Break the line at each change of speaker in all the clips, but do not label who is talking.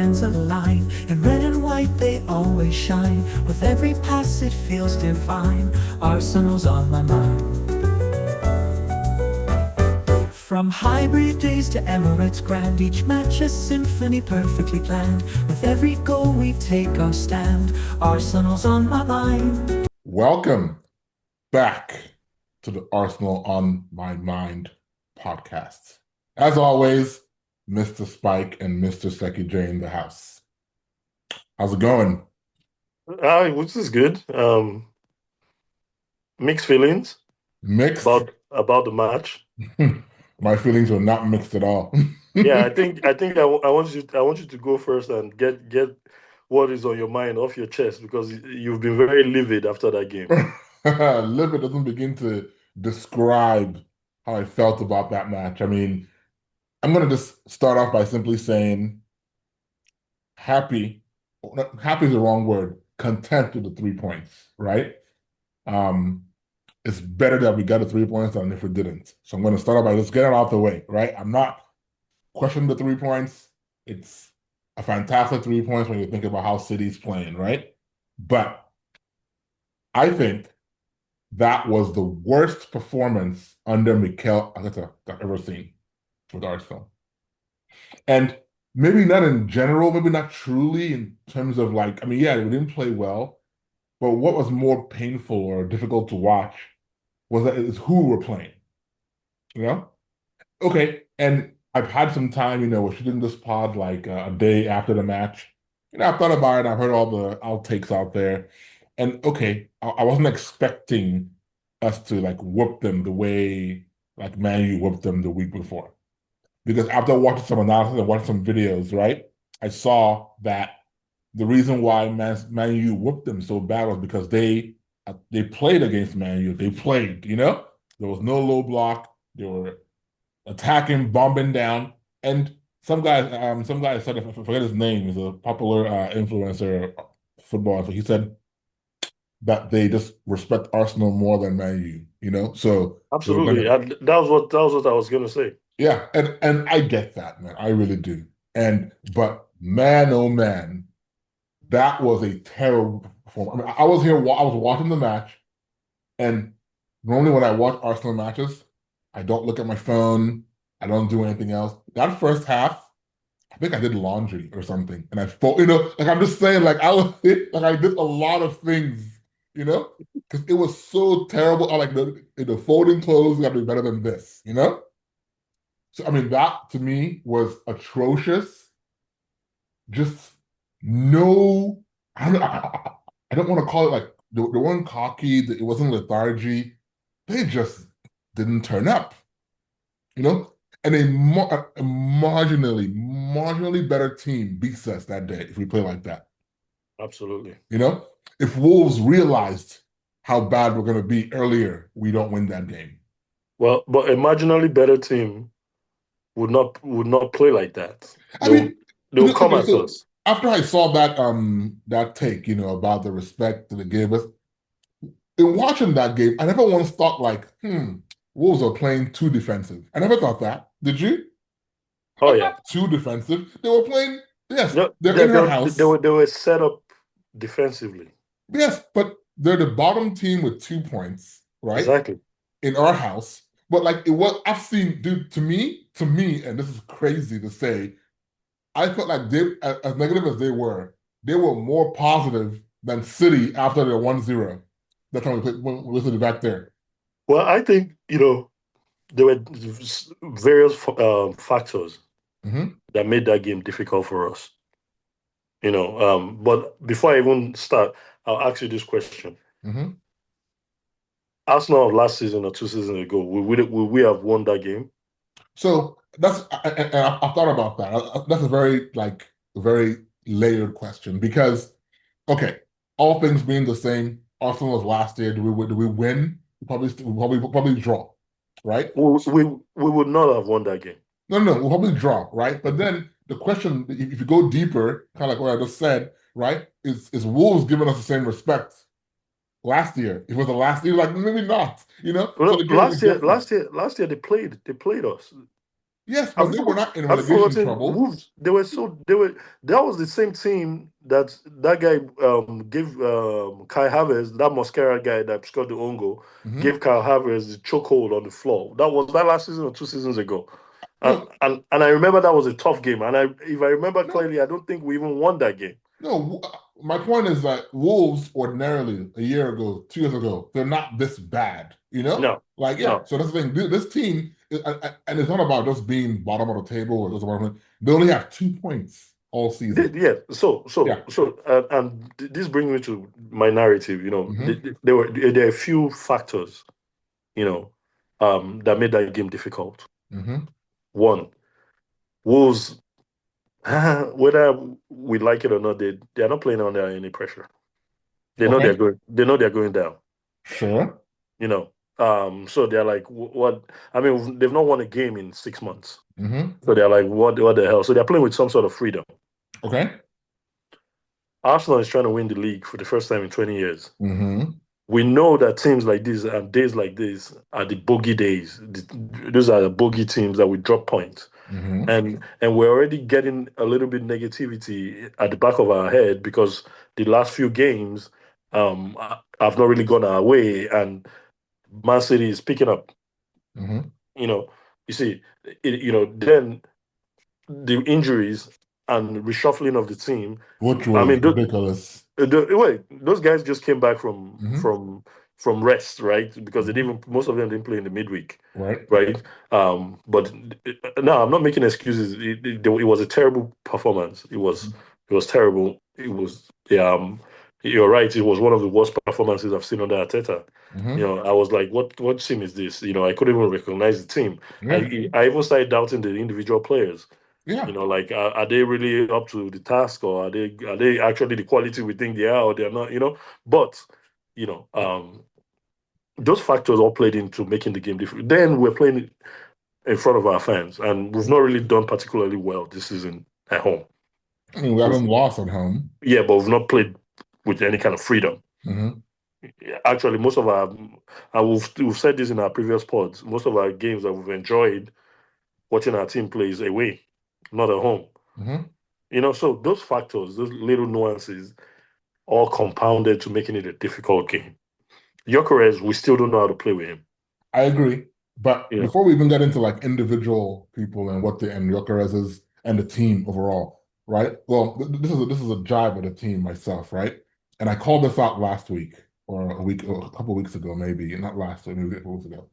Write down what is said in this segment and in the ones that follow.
hands align. In red and white they always shine. With every pass it feels divine. Arsenal's on my mind. From hybrid days to Emirates grand, each match a symphony perfectly planned. With every goal we take our stand. Arsenal's on my mind.
Welcome back to the Arsenal on My Mind podcast. As always, Mr. Spike and Mr. Sekijay in the house. How's it going?
Which is good. Mixed feelings
Mixed?
about the match.
My feelings are not mixed at all.
Yeah, I think I want you to go first and get what is on your mind off your chest, because you've been very livid after that game.
Livid doesn't begin to describe how I felt about that match. I mean, I'm going to just start off by simply saying happy is the wrong word, content with the 3 points, right? It's better that we got the 3 points than if we didn't. So I'm going to start off by just getting it out the way, right? I'm not questioning the 3 points. It's a fantastic 3 points when you think about how City's playing, right? But I think that was the worst performance under Mikel Arteta I've ever seen with Arsenal. And maybe not in general, maybe not truly in terms of like, I mean, yeah, we didn't play well, but what was more painful or difficult to watch was that it's who we're playing, you know? Okay, and I've had some time, we're shooting this pod like a day after the match. I've thought about it, I've heard all the outtakes out there. And okay, I wasn't expecting us to like whoop them the way like Man U whooped them the week before. Because after watching some analysis and watching some videos, right, I saw that the reason why Man U whooped them so bad was because they played against Man U. They played, there was no low block. They were attacking, bombing down. And some guy said, I forget his name, he's a popular influencer football. So he said that they just respect Arsenal more than Man U, So
absolutely, that was what I was gonna say.
Yeah, and I get that, man. I really do. But man, oh man, that was a terrible performance. I mean, I was watching the match, and normally when I watch Arsenal matches, I don't look at my phone. I don't do anything else. That first half, I think I did laundry or something, and I felt, like I'm just saying, like I did a lot of things, because it was so terrible. I like the folding clothes got to be better than this, So, I mean, that to me was atrocious. Just no, I don't want to call it like, they weren't cocky, it wasn't lethargy. They just didn't turn up, And a marginally better team beats us that day if we play like that.
Absolutely.
If Wolves realized how bad we're going to be earlier, we don't win that game.
Well, but a marginally better team would not play like that. They'll come at us.
After I saw that take, about the respect that they gave us, in watching that game, I never once thought like, Wolves are playing too defensive. I never thought that. Did you?
Oh yeah,
too defensive. They were playing. Yes,
no,
they're in their house.
They were set up defensively.
Yes, but they're the bottom team with 2 points, right?
Exactly.
In our house. But like I've seen, dude, to me, and this is crazy to say, I felt like they, as negative as they were more positive than City after their 1-0. That's when we listened back there.
Well, I think, there were various factors that made that game difficult for us. But before I even start, I'll ask you this question. Arsenal of last season or 2 seasons ago, will we have won that game?
So I've thought about that. That's a very layered question because, okay, all things being the same, Arsenal of last year, do we win? We probably draw, right?
We would not have won that game.
No, we'll probably draw, right? But then the question, if you go deeper, kind of like what I just said, right, is Wolves giving us the same respect last year? If it was the last year, like maybe not,
Well,
So
last year they played us.
Yes, but
Have
they
you
were not in
have you
relegation
forgotten
trouble.
Wolves? That was the same team that guy gave Kai Havertz, that Mosquera guy that scored the own goal,
Hmm.
gave Kai Havertz the chokehold on the floor. That was that last season or 2 seasons ago. And,
No,
and I remember that was a tough game. And if I remember
no,
clearly, I don't think we even won that game.
no. My point is that Wolves ordinarily a year ago, 2 years ago, they're not this bad.
No,
Like yeah.
no.
So that's the thing. This team, and it's not about just being bottom of the table or just bottom. They only have 2 points all season.
Yeah.
Yeah.
And this brings me to my narrative.
Hmm.
There are a few factors, you know, that made that game difficult.
Hmm.
One, Wolves, whether we like it or not, they are not playing under any pressure. They know
Okay.
they're going. They know they're going down.
Sure.
You know, so they're like, what? I mean, they've not won a game in 6 months.
Hmm.
So they're like, what the hell? So they're playing with some sort of freedom.
Okay.
Arsenal is trying to win the league for the first time in 20 years.
Hmm.
We know that teams like this and days like this are the bogey days. Those are the bogey teams that we drop points.
Hmm.
And we're already getting a little bit negativity at the back of our head because the last few games have not really gone our way, and Man City is picking up.
Hmm.
You know, you see, then the injuries and reshuffling of the team.
Which
I
was
mean,
ridiculous.
wait, those guys just came back from
Hmm.
from rest, right? Because they
Hmm.
didn't. Most of them didn't play in the midweek,
Right.
right? But no, I'm not making excuses. It was a terrible performance. It was terrible. It was You're right. It was one of the worst performances I've seen under Arteta.
Hmm.
I was like, what team is this? I couldn't even recognize the team.
Yeah.
I even started doubting the individual players.
Yeah.
Like are they really up to the task, or are they actually the quality we think they are, or they're not? But you know, those factors all played into making the game different. Then we're playing in front of our fans, and we've not really done particularly well this season at home.
I mean, we
We've,
haven't lost at home.
yeah, but we've not played with any kind of freedom.
Hmm.
Actually, most of our, and we've said this in our previous pods, most of our games that we've enjoyed watching our team play is away, not at home.
Hmm.
So those factors, those little nuances, all compounded to making it a difficult game. Gyökeres, we still don't know how to play with him.
I agree. But
You know,
before we even get into like individual people and what the and Gyökeres and the team overall, right? Well, this is a jibe of the team myself, right? And I called this out last week or a couple of weeks ago, maybe not last week, maybe a couple weeks ago.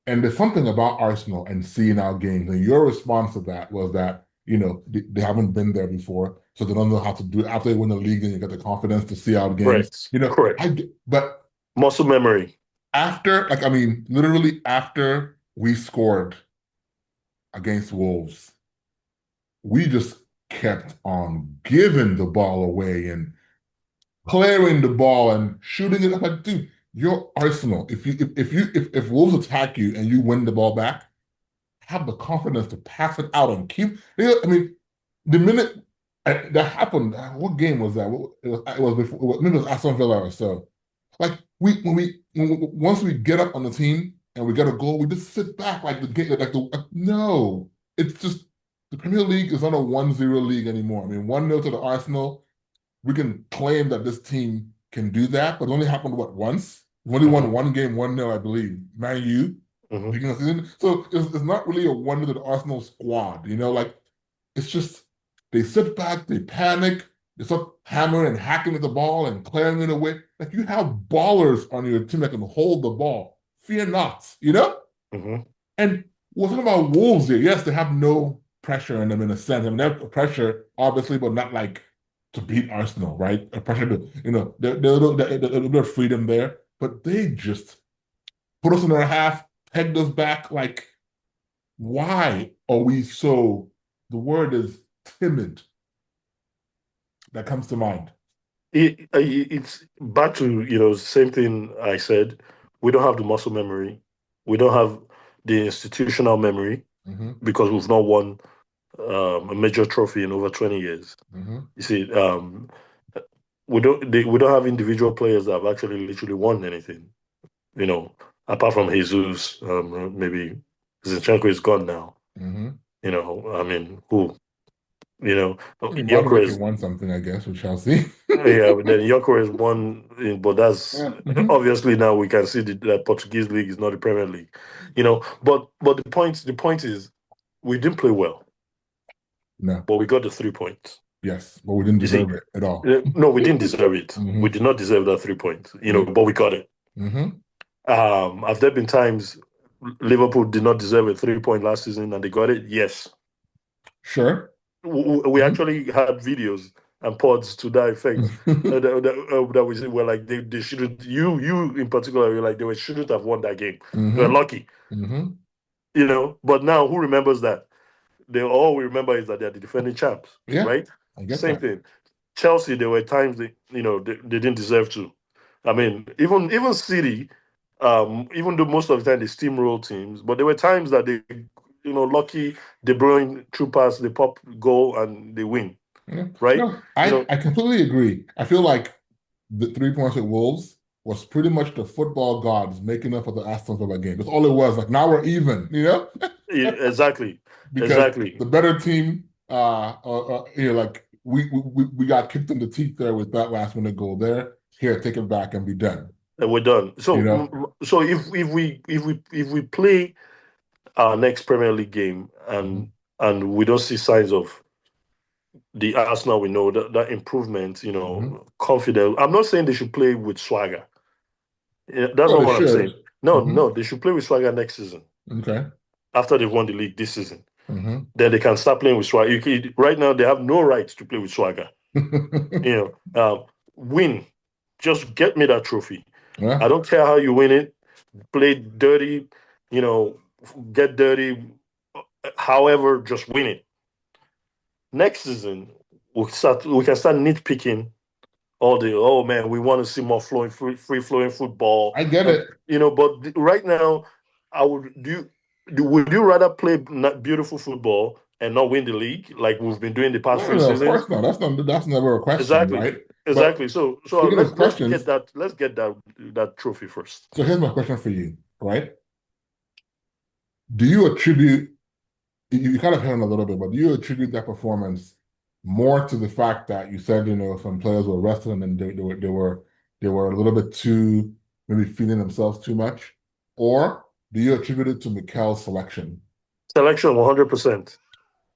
And there's something about Arsenal and seeing our games, and your response to that was that they haven't been there before, so they don't know how to do it. After they win the league, then you get the confidence to see our games.
correct, correct.
But
Muscle memory.
after, like, I mean, literally after we scored against Wolves, we just kept on giving the ball away and clearing the ball and shooting it. I'm like, dude, you're Arsenal. If Wolves attack you and you win the ball back, have the confidence to pass it out and keep. I mean, the minute that happened, what game was that? It was before. Maybe it was Aston Villa or so. Like once we get up on the team and we get a goal, we just sit back like the game. No, it's just the Premier League is not a 1-0 league anymore. I mean, 1-0 to the Arsenal. We can claim that this team can do that, but it only happened once. We only won one game 1-0, I believe. Man U
Mhm.
beginning of the season. So it's not really a wonder to the Arsenal squad. Like it's just they sit back, they panic, they start hammering and hacking at the ball and clearing it away. Like you have ballers on your team that can hold the ball. Fear not.
Mhm.
And we're talking about Wolves here. Yes, they have no pressure in them in a sense. I mean, they have pressure, obviously, but not like to beat Arsenal, right? A pressure to, there's a little bit of freedom there, but they just put us in our half, pegged us back. Like, why are we so, the word is timid that comes to mind.
It's back to same thing I said. We don't have the muscle memory. We don't have the institutional memory
Hmm.
because we've not won a major trophy in over 20 years.
Hmm.
You see, we don't have individual players that have actually literally won anything. Apart from Jesus, maybe Zinchenko is gone now.
Hmm.
You know, I mean, who? You know,
Madueke
Gyökeres.
won something, I guess, with Chelsea.
Yeah, but then Gyökeres won, but that's
Yeah.
obviously now we can see that Portuguese league is not the Premier League. You know, but the point is we didn't play well,
No.
but we got the 3 points.
Yes, but we didn't
You see,
deserve it at all.
no, we didn't deserve it.
Hmm.
We did not deserve that 3 points. You know,
Yeah.
but we got it.
Hmm.
Have there been times Liverpool did not deserve a 3 point last season and they got it? Yes.
Sure.
We actually had videos and pods to that effect. That we were like they shouldn't. You in particular, were like shouldn't have won that game. They were
Hmm.
lucky,
Hmm.
you know. But now, who remembers that? They all we remember is that they're the defending champs,
Yeah,
right?
I get
Same
that.
thing. Chelsea, there were times they didn't deserve to. I mean, even City, even though most of the time they steamroll teams, but there were times that they, lucky De Bruyne through pass, they pop goal and they win,
Yeah.
right?
No, I completely agree. I feel like the 3 points with Wolves was pretty much the football gods making up for the Aston Villa game. That's all it was. Like now we're even,
Exactly,
because
exactly.
the better team, like we got kicked in the teeth there with that last minute goal there. Here, take it back and be done.
And we're done.
You
So,
know,
if we play our next Premier League game and we don't see signs of the Arsenal we know that improvement, confidence. I'm not saying they should play with swagger. Yeah, that's
oh,
not
they
what I'm
should.
saying. No,
Hmm.
no, they should play with swagger next season
Okay.
after they've won the league this season.
Hmm.
Then they can start playing with swagger. Right now, they have no right to play with swagger. Win. Just get me that trophy.
Yeah.
I don't care how you win it. Play dirty, you know, get dirty. However, just win it. Next season, we can start nitpicking all the we want to see more free flowing football.
I get it.
But right now, I would you rather play beautiful football and not win the league like we've been doing the past few
No, of
seasons?
course not. That's never a question,
Exactly,
right? But
exactly. So
speaking of
let's get
questions,
that trophy first.
so here's my question for you, right? Do you attribute you kind of hit on a little bit, but do you attribute that performance more to the fact that you said, some players were rested and then they were a little bit too maybe feeling themselves too much? Or do you attribute it to Mikel's selection?
Selection 100%.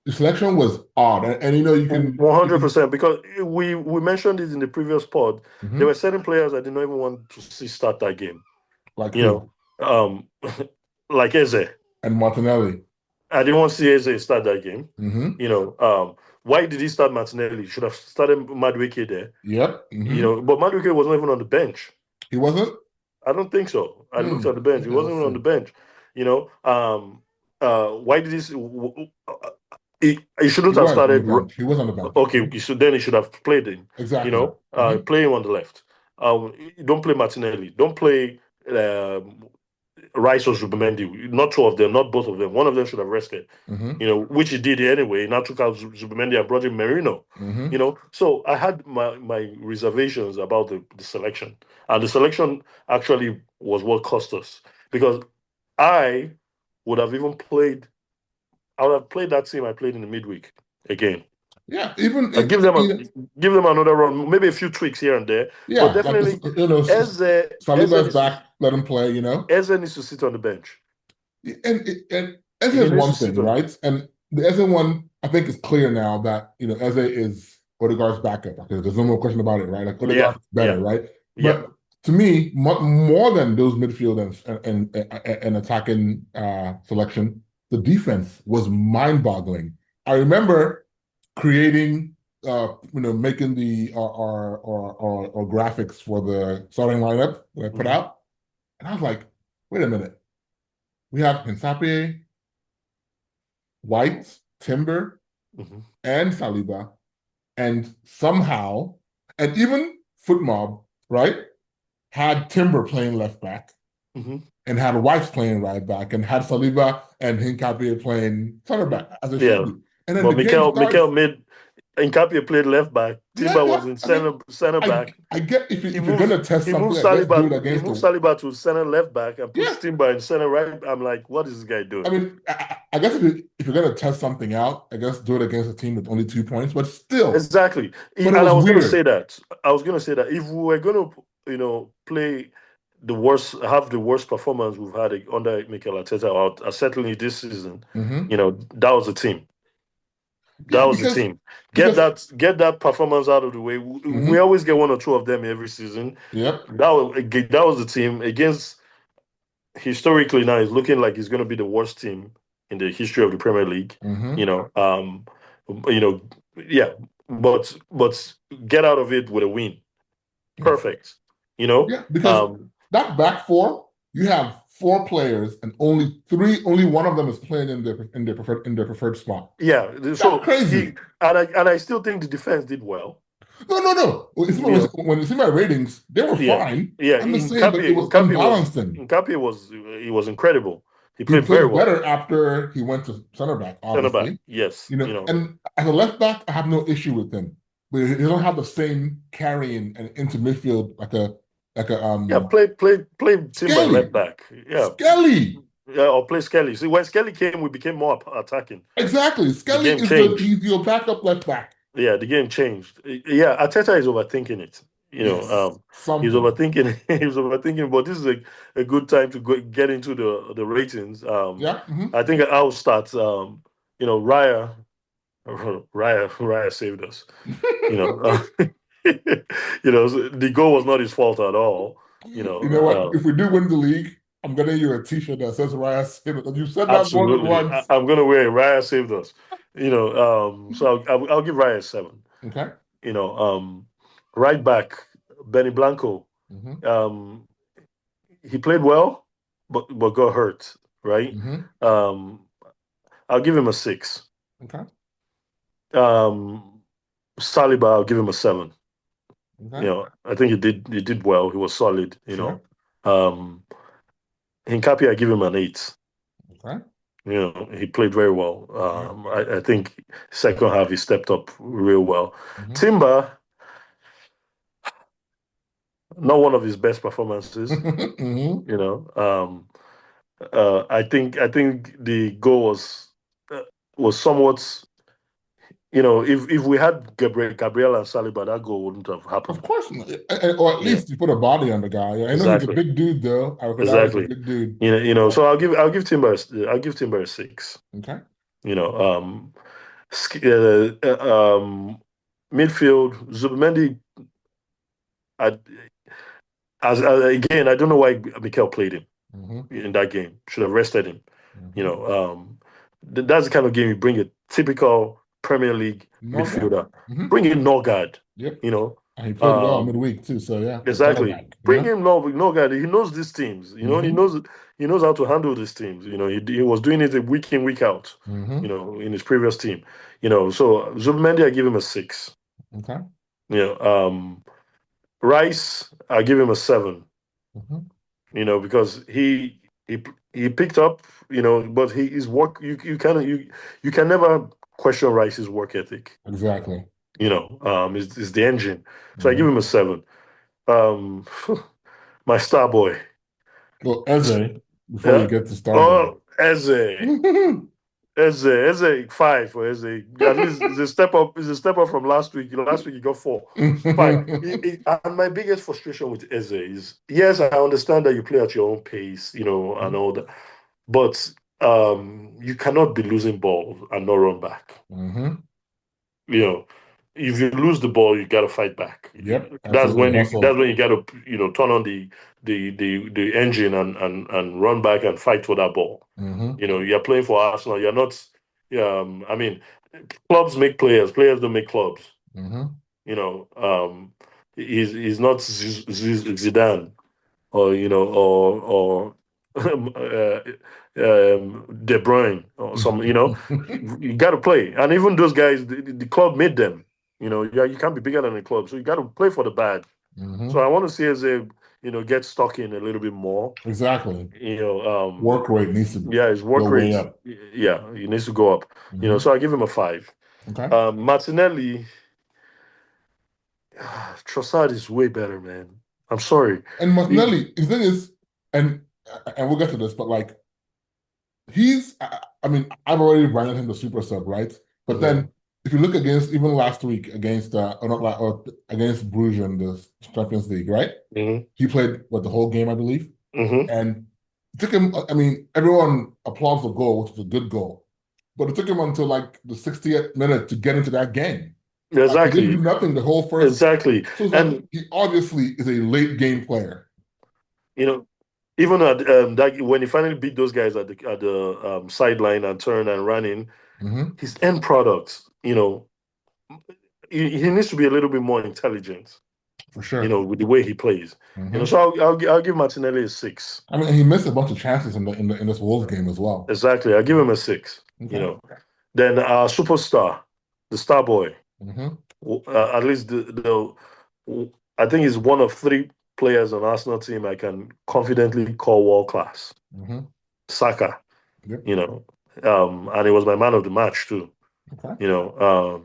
The selection was odd. And you can
100%, because we mentioned it in the previous pod.
Mhm.
There were certain players I did not even want to see start that game.
Like
Like Eze.
And Martinelli.
I didn't want to see Eze start that game.
Mm-hmm.
Why did he start Martinelli? Should have started Madueke there.
Yep. Mm-hmm.
But Madueke wasn't even on the bench.
He wasn't?
I don't think so. I looked at the bench. He
Okay,
wasn't even on the bench. Why did he shouldn't have started.
He was on the bench.
Okay, so then he should have played him.
Exactly.
Play him on the left. Don't play Martinelli. Don't play Rice or Zubimendi. Not two of them, not both of them. One of them should have rested.
Mm-hmm.
Which he did anyway. Now took out Zubimendi and brought in Merino.
Mm-hmm.
So I had my reservations about the selection, and the selection actually was what cost us, because I would have even played. I would have played that team I played in the midweek again.
Yeah, even
and give them another run, maybe a few tweaks here and there.
Yeah,
but definitely,
Saliba's back, let him play.
Eze needs to sit on the bench.
And Eze is one thing, right? And the Eze one, I think, is clear now that Eze is Odegaard's backup. Okay, there's no more question about it, right? Like Odegaard's better, right? But to me, more than those midfield and attacking selection, the defense was mind-boggling. I remember creating, making the our graphics for the starting lineup that I put out, and I was like, wait a minute, we have Pensapie, White, Timber, and Saliba, and somehow, and even Footmob, right, had Timber playing left back, and had White playing right back, and had Saliba and Hincapie playing center back as it should be. And then
Mikel made Hincapie played left back. Timber was in center back.
I get if you're gonna test something,
moved Saliba to center left back and put Timber in center right. I'm like, what is this guy doing?
I mean, I guess if you're gonna test something out, I guess do it against a team with only 2 points, but still.
Exactly.
But
And
it
I
was
was going to say
weird.
that. I was going to say that if we were going to, play the worst, have the worst performance we've had under Mikel Arteta, or certainly this season,
Hmm.
that was the team. That
Yeah,
was the team. Get
because
that performance out of the way. We
mhm.
always get one or two of them every season.
Yep.
That was the team against. Historically, now it's looking like it's going to be the worst team in the history of the Premier League. You
Hmm.
know, you know, yeah, but get out of it with a win.
Yeah.
Perfect. You know,
Yeah, because that back four, you have 4 players and only one of them is playing in their preferred spot.
yeah.
That's
So
crazy.
I still think the defense did well.
No, no, no.
You know,
When you see my ratings, they were
yeah,
fine.
yeah.
I'm just saying, but it was unbalanced. And
He was incredible. He
he
played very
played
well.
better after he went to center back,
Center back,
obviously.
yes.
And as a left back, I have no issue with him, but he don't have the same carrying and into midfield like a
Yeah, play Timber left
Skelly.
back. Yeah,
Skelly.
yeah, or play Skelly. See, when Skelly came, we became more attacking.
Exactly.
The
Skelly
game
is
changed.
he's your backup left back.
Yeah, the game changed. Yeah, Arteta is overthinking it.
Yes.
He's
Something.
overthinking. He's overthinking. But this is a good time to get into the ratings.
Yeah.
I think I'll start. Raya, Raya saved us. You know, the goal was not his fault at all.
You know what? If we do win the league, I'm gonna get you a T-shirt that says Raya saved us. You said that more than
Absolutely,
once.
I'm gonna wear it. Raya saved us. So I'll give Raya a 7.
Okay.
You know, right back, Benny Blanco.
Hmm.
Um, he played well, but got hurt. Right.
Hmm.
Um, I'll give him a 6.
Okay.
Um, Saliba, I'll give him a 7.
Okay.
I think he did well. He was solid.
Sure.
Um, Hincapié, I give him an 8.
Okay.
He played very well.
Yeah.
I think second half he stepped up real well.
Hmm.
Timber, not one of his best performances.
Hmm.
You know, I think the goal was somewhat. If we had Gabriel and Saliba, that goal wouldn't have
Of
happened.
course not. Or at
Yeah,
least you put a body on the guy. I know he's a
exactly,
big dude though. Is a
exactly.
big dude.
So I'll give Timber a 6.
Okay.
You know, midfield Zubimendi. I, again, I don't know why Mikel played him
Hmm.
in that game. Should have rested him. You
Hmm.
know, that's the kind of game you bring a typical Premier League
No guy.
midfielder.
Hmm.
Bring in Norgard.
Yep.
You know,
And he played well
um,
midweek too. So yeah, the center
exactly.
back.
Bring
Yeah.
him Norgard. He knows these teams.
Hmm.
He knows how to handle these teams. He was doing it week in week out.
Hmm.
In his previous team. So Zubimendi, I give him a 6.
Okay.
You know, Rice, I give him a 7.
Hmm.
Because he picked up, but his work you can never question Rice's work ethic.
Exactly.
Is the engine. So I give
Hmm.
him a 7. Um, my star boy.
Well, Eze, before you
Yeah.
get to Starboy.
Oh, Eze. Eze 5 for Eze. At least it's a step up. It's a step up from last week. Last week he got 4. 5. And my biggest frustration with Eze is, yes, I understand that you play at your own pace, and all that, but you cannot be losing balls and not run back.
Hmm.
You know, if you lose the ball, you got to fight back.
Yep,
That's
absolutely.
when
Hustle.
you got to turn on the engine and run back and fight for that ball.
Hmm.
You're playing for Arsenal. You're not. I mean, clubs make players. Players don't make clubs.
Hmm.
You know, he's not Zidane or De Bruyne or some. You got to play, and even those guys, the club made them. You can't be bigger than the club, so you got to play for the badge. So
Hmm.
I want to see as get stuck in a little bit more.
Exactly.
You know,
Work rate needs to
yeah, his work
go way
rate,
up.
yeah, he needs to go up.
Hmm.
So I give him a 5.
Okay.
Martinelli, Trossard is way better, man. I'm sorry.
And
He-
Martinelli, the thing is, and and we'll get to this, but like I mean, I've already branded him the super sub, right? But then if you look against even last week against or not or against Bruges in the Champions League, right? He played the whole game, I believe. And it took him, I mean, everyone applauds the goal, which is a good goal. But it took him until like the 60th minute to get into that game. He didn't do nothing the whole first.
Exactly.
So it's like he obviously is a late game player.
You know, even at that when he finally beat those guys at the sideline and turned and ran in, his end product, you know, he needs to be a little bit more intelligent.
For sure.
You know, with the way he plays. You know, so I'll give Martinelli a 6.
I mean, he missed a bunch of chances in this Wolves game as well.
Exactly. I'll give him a 6.
Okay.
You know. Then superstar, the star boy. At least I think he's one of 3 players on Arsenal team I can confidently call world class. Saka.
Yep.
You know. And he was my man of the match too.
Okay.
You know,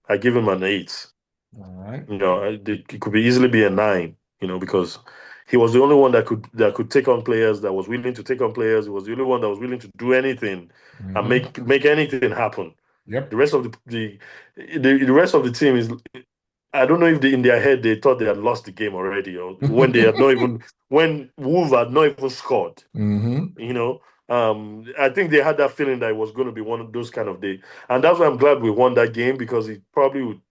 I give him an 8.
All right.
You know, it could easily be a 9, you know, because he was the only one that could take on players, that was willing to take on players. He was the only one that was willing to do anything and make anything happen.
Yep.
The rest of the rest of the team is, I don't know if in their head they thought they had lost the game already, or when they had not even when Wolves had not even scored. You know, I think they had that feeling that it was going to be one of those kind of days, and that's why I'm glad we won that game, because it probably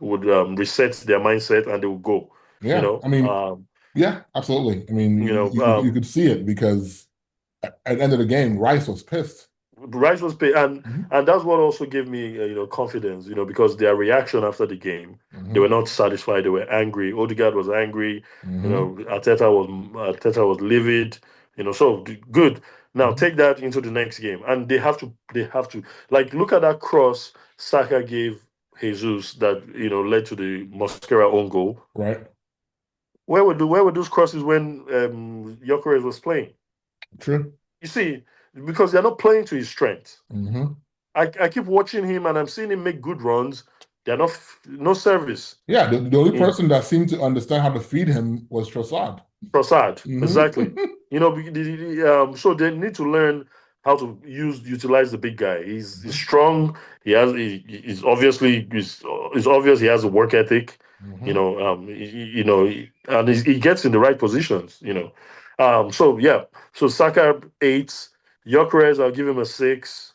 would reset their mindset and they would go.
Yeah,
you know,
I mean, yeah, absolutely. I mean,
you know,
you could see it, because at the end of the game, Rice was pissed.
Rice was pissed, and that's what also gave me you know, confidence. You know, because their reaction after the game, they were not satisfied. They were angry. Odegaard was angry. You know, Arteta was livid. You know, so good. Now take that into the next game, and they have to like, look at that cross Saka gave Jesus that, you know, led to the Mosquera own goal.
Right.
Where were those crosses when Gyökeres was playing?
True.
You see, because they're not playing to his strength. I keep watching him and I'm seeing him make good runs. They're not no service.
Yeah, the only person that seemed to understand how to feed him was Trossard.
Exactly. You know, so they need to learn how to utilize the big guy. He's strong. He's obvious he has a work ethic. You know, you know, and he gets in the right positions. You know, so yeah. So Saka 8, Gyökeres, I'll give him a 6.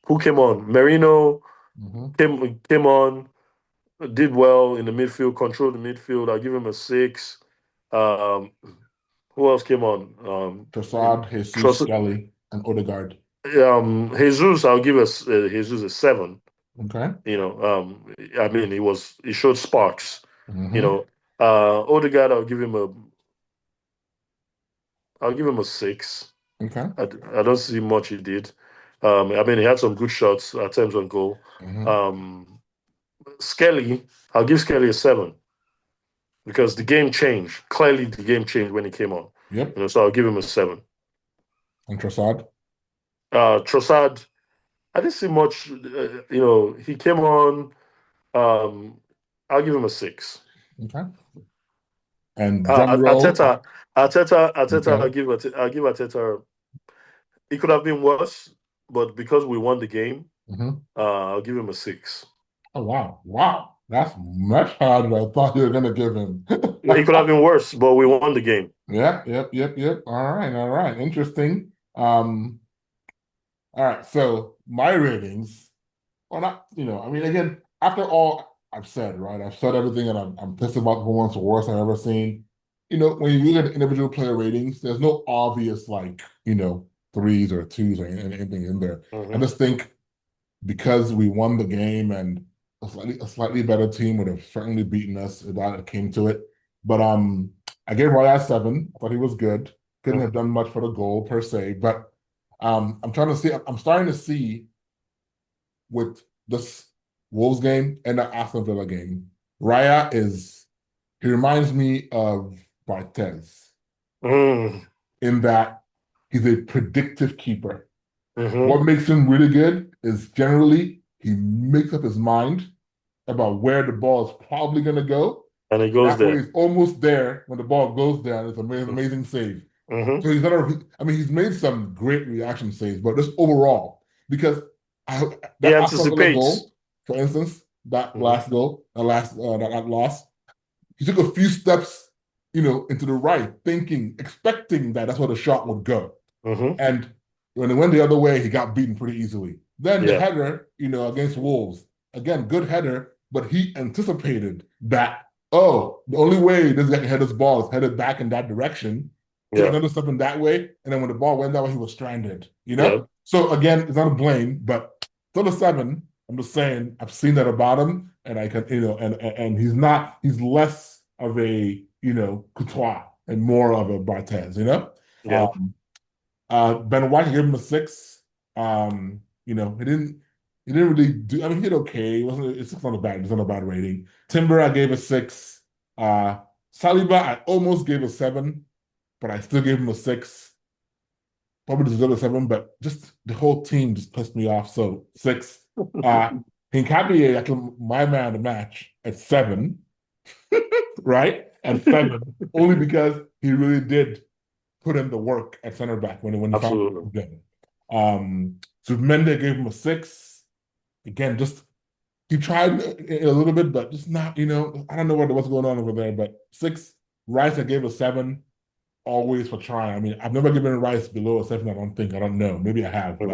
Who came on? Merino came on, did well in the midfield, controlled the midfield. I'll give him a 6. Who else came on?
Trossard, Jesus, Kelly, and Odegaard.
Jesus, I'll give Jesus a 7.
Okay.
You know, I mean, he showed sparks. You know, Odegaard, I'll give him a 6.
Okay.
I don't see much he did. I mean, he had some good shots at times on goal. Skelly, I'll give Skelly a 7. Because the game changed. Clearly, the game changed when he came on.
Yep.
You know, so I'll give him a 7.
And Trossard?
Trossard, I didn't see much. You know, he came on. I'll give him a 6.
Okay. And Arteta.
Okay. I'll give Arteta. It could have been worse, but because we won the game, I'll give him a 6.
Oh wow! That's much harder than I thought you were going to give him.
It could have been worse, but we won the game.
Yep. All right. Interesting. All right. So my ratings, well, not, you know, I mean, again, after all I've said, right? I've said everything, and I'm pissed about the performance, the worst I've ever seen. You know, when you look at individual player ratings, there's no obvious, like, you know, 3s or 2s or anything in there. I just think because we won the game, and a slightly better team would have certainly beaten us if that came to it. But I gave Roy a 7. I thought he was good. Couldn't have done much for the goal per se, but I'm starting to see with this Wolves game and the Aston Villa game, he reminds me of Barthez in that he's a predictive keeper. What makes him really good is generally he makes up his mind about where the ball is probably going to go.
And it goes there.
He's almost there when the ball goes there, and it's an amazing save. So he's not. I mean, he's made some great reaction saves, but just overall, because
He
that Aston Villa
anticipates.
goal, for instance, that
Mhm.
last goal, that loss, he took a few steps, into the right, expecting that that's where the shot would go.
Mhm.
And when it went the other way, he got beaten pretty easily. Then the
Yeah.
header, against Wolves, again, good header, but he anticipated that, oh, the only way this guy can head this ball is headed back in that direction, took
Yeah.
another step in that way, and then when the ball went that way, he was stranded,
Yeah.
So again, it's not a blame, but still a seven. I'm just saying, I've seen that about him, and I can, and he's less of a, Courtois and more of a Barthez.
Yeah.
Um, Ben White, I gave him a six. He didn't really do. I mean, he did okay. It's not a bad rating. Timber, I gave a six. Uh, Saliba, I almost gave a seven, but I still gave him a six. Probably deserved a seven, but just the whole team just pissed me off. So six. Hincapié, actually, my man of the match at seven, right? At seven, only because he really did put in the work at center back when he found
Absolutely.
them. So Mendes gave him a six. Again, just he tried a little bit, but just not, I don't know what's going on over there, but six. Rice, I gave a seven, always for trying. I mean, I've never given Rice below a seven, I don't think. I don't know. Maybe I have, but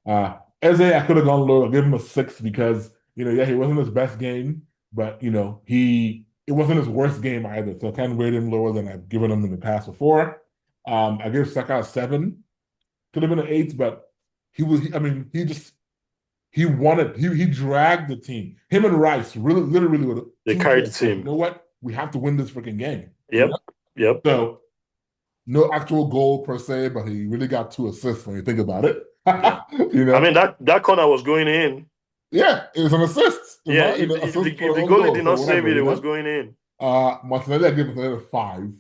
Mhm.
Eze, I could have gone lower. I gave him a six because, yeah, he wasn't his best game, but it wasn't his worst game either. So I kind of rated him lower than I've given him in the past before. I gave Saka a seven. Could have been an eight, but I mean, he dragged the team. Him and Rice really, literally were the
They
two
carried the
players like, you
team.
know what? We have to win this freaking game.
Yep. Yep.
So no actual goal per se, but he really got two assists when you think about it.
Yeah.
You
I
know,
mean that corner was going in.
yeah, it was an assist. It was
Yeah.
not,
If the
assist for
if
the
the
own
goalie
goal,
did
so
not save
whatever.
it, it was going in.
Martinelli, I give Martinelli a five.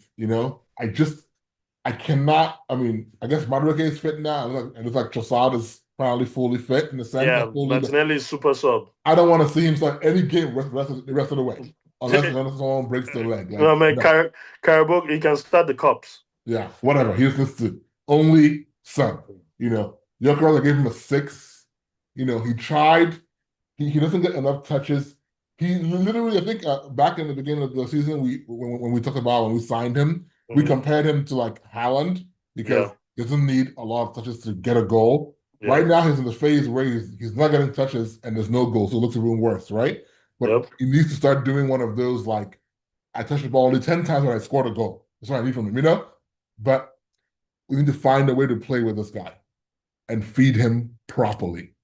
I cannot. I mean, I guess Madueke is fit now. It looks like Trossard is finally fully fit in the sense
Yeah.
that fully.
Martinelli is super sub.
I don't want to see him start any game the rest of the way, unless someone breaks their leg.
No,
Like,
man,
no,
Carabao, he can start the cups.
yeah, whatever. He's just the only son. Jokeris, I gave him a six. He tried. He doesn't get enough touches. He literally, I think, back in the beginning of the season, when we talked about when we signed him, we
Mhm.
compared him to like Haaland because
Yeah.
he doesn't need a lot of touches to get a goal.
Yeah.
Right now, he's in the phase where he's not getting touches and there's no goal, so it looks even worse, right? But
Yep.
he needs to start doing one of those like I touched the ball only 10 times when I scored a goal. That's what I need from him. But we need to find a way to play with this guy and feed him properly,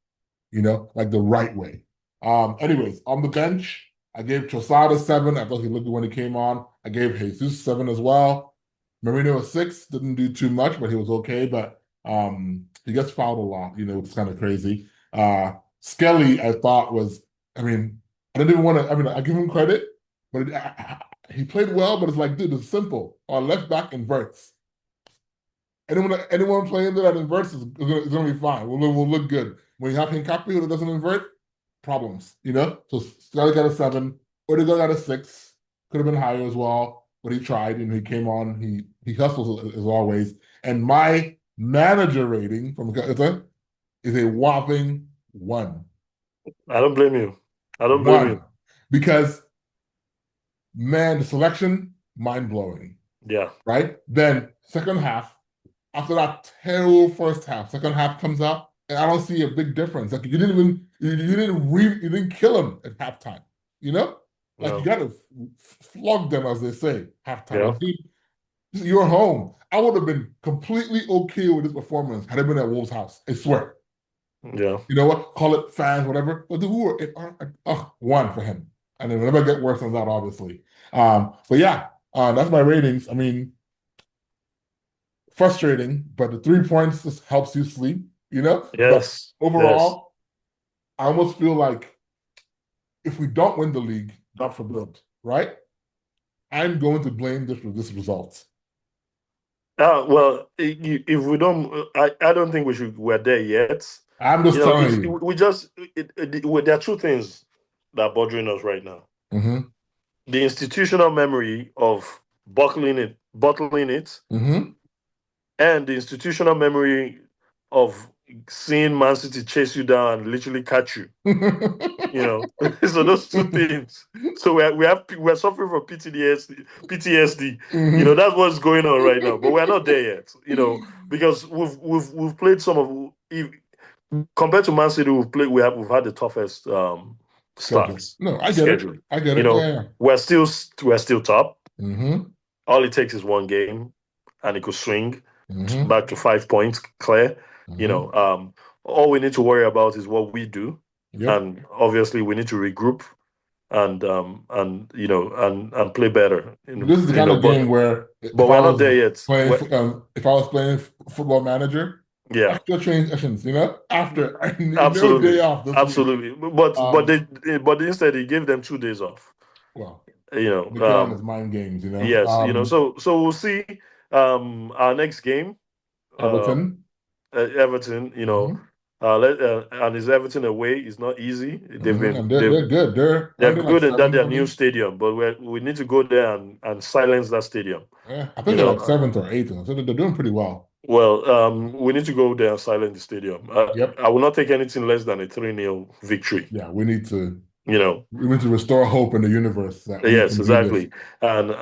like the right way. Anyways, on the bench, I gave Trossard a seven. I thought he looked good when he came on. I gave Jesus seven as well. Marino a six. Didn't do too much, but he was okay. But he gets fouled a lot, which is kind of crazy. Skelly, I thought I mean, I didn't even want to. I mean, I give him credit, but he played well. But it's like, dude, it's simple. Our left back inverts. Anyone playing that inverts is gonna be fine. We'll look good. When you have Hincapié that doesn't invert, problems. So Skelly got a seven. Odegaard got a six. Could have been higher as well, but he tried and he came on. He hustles as always. And my manager rating from Arteta is a whopping one.
I don't blame you. I don't blame
One.
you.
Because man, the selection, mind blowing.
Yeah.
Right? Then second half, after that terrible first half, second half comes out, and I don't see a big difference. Like you didn't kill him at halftime. Like you
Yeah.
got to flog them, as they say, halftime.
Yeah.
Like, dude, you're home. I would have been completely okay with this performance had it been at Wolves' house. I swear.
Yeah.
You know what? Call it fans, whatever. But one for him, and it'll never get worse than that, obviously. But yeah, that's my ratings. I mean, frustrating, but the 3 points just helps you sleep. But
Yes. Yes.
overall, I almost feel like if we don't win the league, God forbid, right? I'm going to blame this for this result.
Well, if we don't, I don't think we're there yet.
I'm just telling you.
We just, there are two things that are bothering us right now.
Mm-hmm.
The institutional memory of bottling it,
Mm-hmm.
and the institutional memory of seeing Man City chase you down and literally catch you. So those two things. So we're suffering from PTSD. That's what's going on right now. But we're not there yet. Because we've played some of, compared to Man City, we've had the toughest starts.
No, I get
schedule.
it. I get it. Yeah.
We're still top.
Mm-hmm.
All it takes is one game, and it could swing
Mm-hmm.
back to 5 points clear.
Mm-hmm.
All we need to worry about is what we do,
Yep.
and obviously we need to regroup and play better.
This is the kind of game where,
but we're not there yet.
If I was playing Football Manager,
yeah,
I still change sessions. After I need
absolutely,
no day off.
Absolutely, week. but instead he gave them 2 days off.
Well, because mind games.
Yes, so we'll see. Our next game,
Everton.
Everton. And is Everton away? It's not easy. They're
good. They're
good in their new stadium, but we need to go there and silence that stadium.
Yeah, I think they're like 7th or 8th, so they're doing pretty well.
Well, we need to go there and silence the stadium.
Yep.
I will not take anything less than a 3-0 victory.
Yeah, we need to. We need to restore hope in the universe.
Yes, exactly, and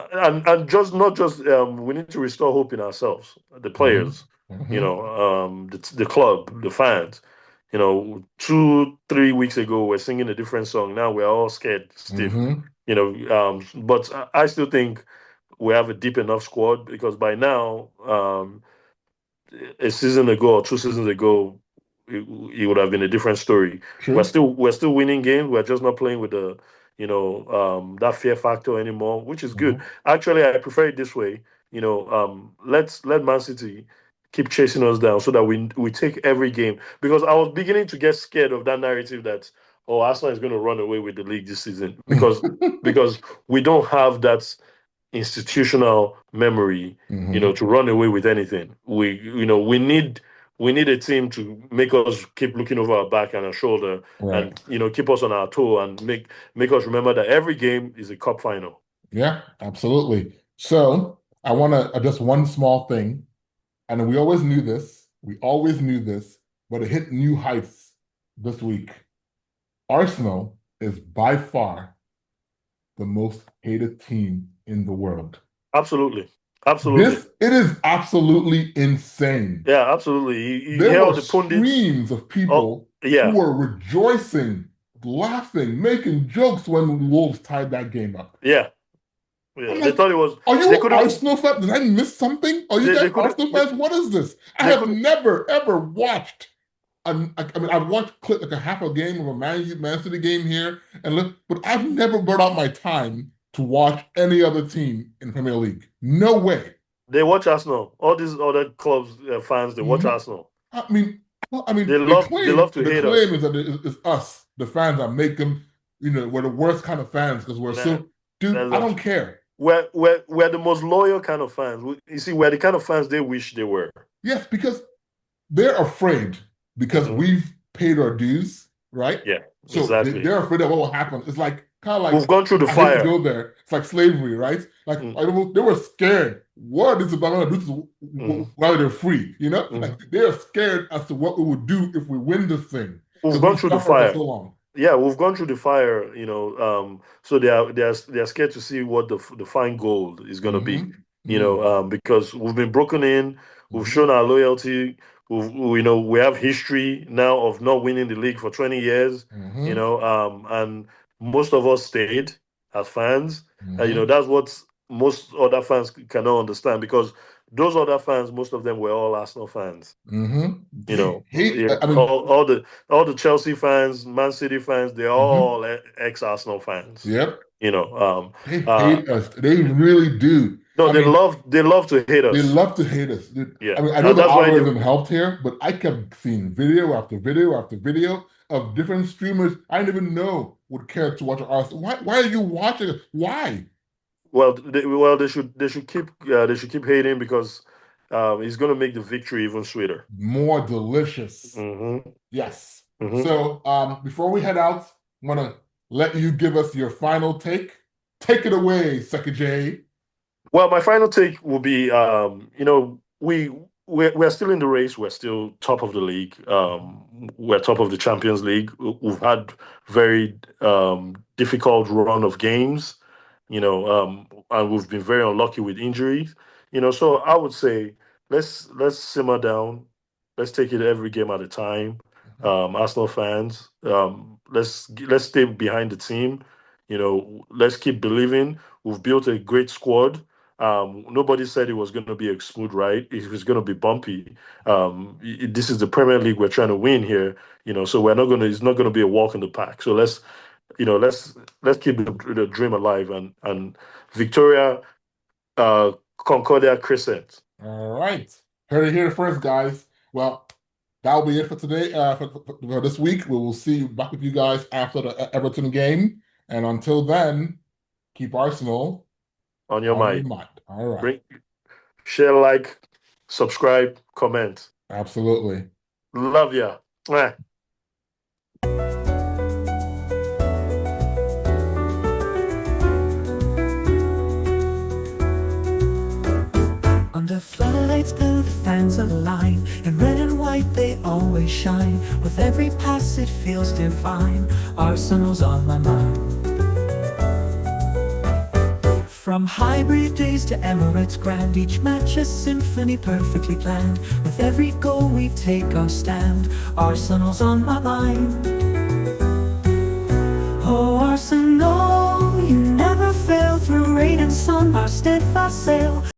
just not just we need to restore hope in ourselves, the players. Mm-hmm. The club, the fans. 2-3 weeks ago we're singing a different song. Now we're all scared stiff. Mm-hmm. But I still think we have a deep enough squad, because by now, a season ago or 2 seasons ago, it would have been a different story. True. We're still winning games. We're just not playing with the that fear factor anymore, which is good. Mm-hmm. Actually, I prefer it this way. Let Man City keep chasing us down so that we take every game, because I was beginning to get scared of that narrative that Arsenal is going to run away with the league this season, because we don't have that institutional memory, mm-hmm. To run away with anything. We need a team to make us keep looking over our back and our shoulder, right. And keep us on our toe and make us remember that every game is a cup final.
Yeah, absolutely. So I want to address one small thing, and we always knew this, but it hit new heights this week. Arsenal is by far the most hated team in the world.
Absolutely.
It is absolutely insane.
Yeah, absolutely.
There were streams of people who were rejoicing, laughing, making jokes when Wolves tied that game up.
Yeah. Yeah, they thought it was.
Are you an Arsenal fan? Did I miss something? Are you guys Arsenal fans? What is this? I have never ever watched. I've watched like a half a game of a Man City game here, but I've never brought out my time to watch any other team in the Premier League. No way.
They watch Arsenal. All these other clubs fans, they watch Arsenal.
I mean,
they love to hate us.
The claim is that it's us, the fans, that make them. We're the worst kind of fans because we're so. Dude, I don't care.
We're the most loyal kind of fans. You see, we're the kind of fans they wish they were.
Yes, because they're afraid, because we've paid our dues, right?
Yeah,
so exactly. They're afraid of what will happen. It's like kind of like
we've gone through the fire.
To go there. It's like slavery, right? Like they were scared. What is about going to do while they're free? Like they're scared as to what we would do if we win this thing.
We've gone through the fire
for so long.
Yeah, we've gone through the fire, so they're scared to see what the fine gold is going to be, because we've been broken in, we've shown our loyalty, we have history now of not winning the league for 20 years, and most of us stayed as fans. That's what most other fans cannot understand, because those other fans, most of them were all Arsenal fans. All the Chelsea fans, Man City fans, they're all ex-Arsenal fans.
Yep.
They
hate us. They really do.
No, they love to hate us.
They love to hate us.
Yeah.
I know the algorithm helped here, but I kept seeing video after video after video of different streamers I didn't even know would care to watch Arsenal. Why are you watching it? Why?
Well, they should keep hating, because it's going to make the victory even sweeter,
more delicious.
Mm-hmm.
Yes. Mm-hmm. So before we head out, I'm gonna let you give us your final take. Take it away, Sekijay.
Well, my final take will be, we we're still in the race. We're still top of the league. We're top of the Champions League. We've had very difficult run of games, and we've been very unlucky with injuries. So I would say let's simmer down. Let's take it every game at a time. Arsenal fans, let's stay behind the team. Let's keep believing. We've built a great squad. Nobody said it was going to be a smooth ride. It was going to be bumpy. This is the Premier League we're trying to win here. So we're not going to. It's not going to be a walk in the park. So let's keep the dream alive and Victoria, Concordia Crescent.
All right. Heard it here first, guys. Well, that'll be it for today. For this week, we will see you back with you guys after the Everton game. And until then, keep Arsenal
on your mind.
All right.
Share, like, subscribe, comment.
Absolutely.
Love ya. Mwah.
Under floodlights, the fans align. In red and white, they always shine. With every pass, it feels divine. Arsenal's on my mind. From hybrid days to Emirates grand, each match a symphony perfectly planned. With every goal, we take our stand. Arsenal's on my mind. Oh, Arsenal, you never fail. Through rain and sun, our steadfast sail.